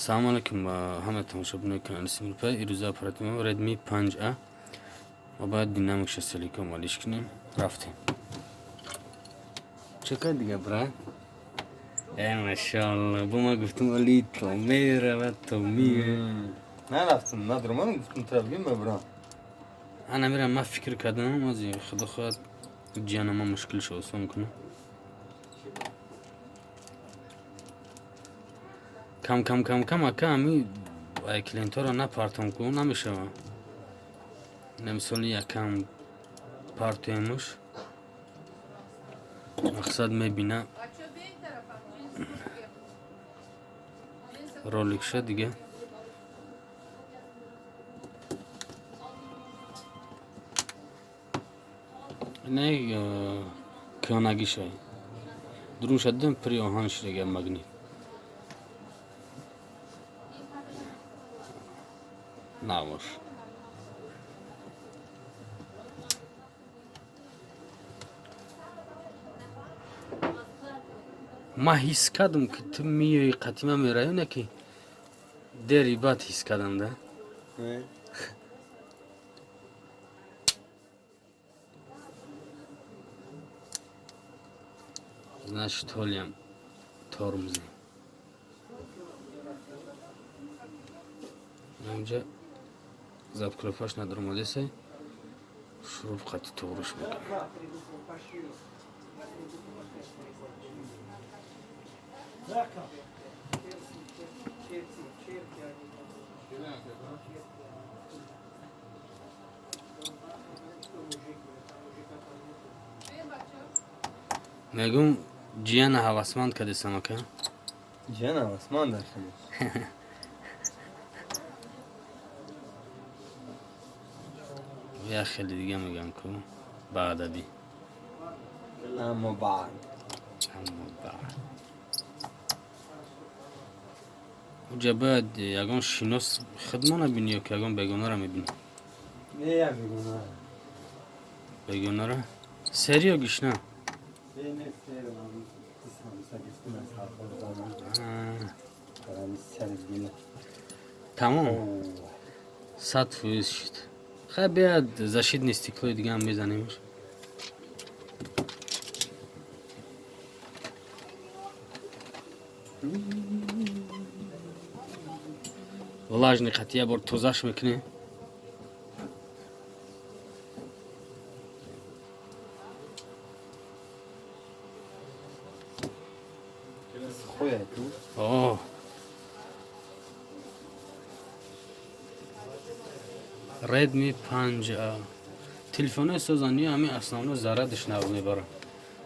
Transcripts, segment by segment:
سلام علیکم با همه تماشاگران کانال سیمل پای ایروز اپراتیم ردمی 5A و باید دینامیک سلیکا مالیش کنیم. رفتیم چکار دیگه برای؟ ماشاءالله با ما گفتم ولی تو میره و تو میره. نه رفتم ندارم من گفتم ترابیم ببرم. انا میرم ما فکر کردم از خدا خواهد جان ما مشکل شو آسان کنه. کم اکامی کلینتر رو نپارتم کنم نمیشه. نمی‌سونی یکم پارتیموش مقصد میبینه رولیک شد دیگه. نه کاناگی شای درون شدم پری آهانش دیگه مگنی ناموش ما حس کردم که تو میای قدیما میرایی که دری بعد حس کردم ده znaš toljam tormzi önce zap kılıfaş na durumu dese şurup katı toğruş bakın میگم جیان حواسمند کردی سمکه جیان حواسمند داشتم یا خیلی دیگه میگم که بعد ادی اما بعد اونجا باید یکان شیناس خدمانه بینی یا که یکان بگونه را میبینی نه بگونه بگونه را سری یا گشنه نه سری تمام 100% شد خیلی بیاد زشید نیستیکلوی دیگه هم میزنیمش влажный قطعه بار توزش میکنه خویه تو اوه ردمی 5A تلفن سوزانی همی اصلا زردش نو میبره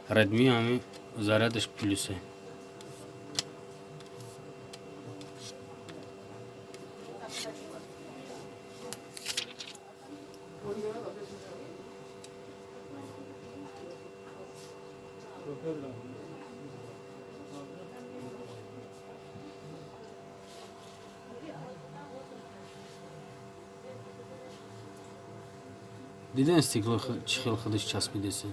ردمی همی زردش پلوسه دیدن استیکل چی خیلی خودش چسبیده سه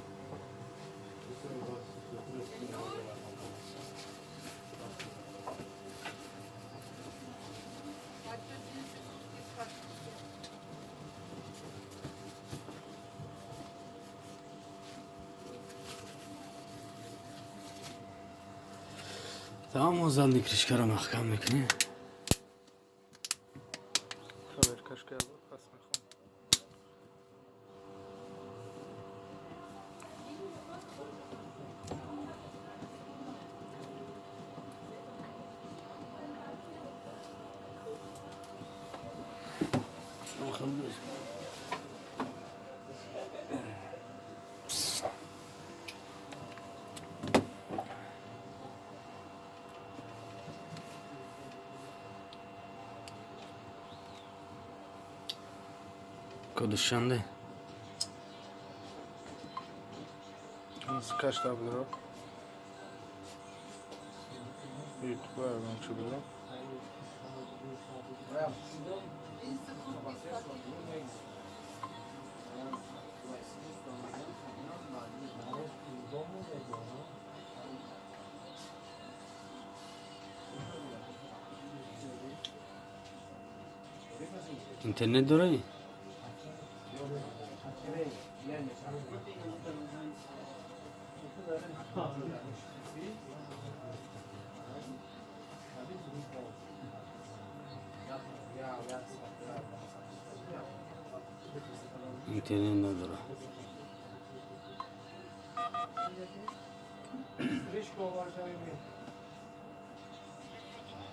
تمام وزن دیکریشکا رو محکم میکنه کدش چنده؟ Kaç tane bulur o? YouTube'a ben çıkıyorum. Интернет дорай? Интернет надора.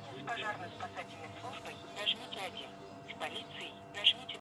С пожарно-спасательной службой нажмите 1. С полицией нажмите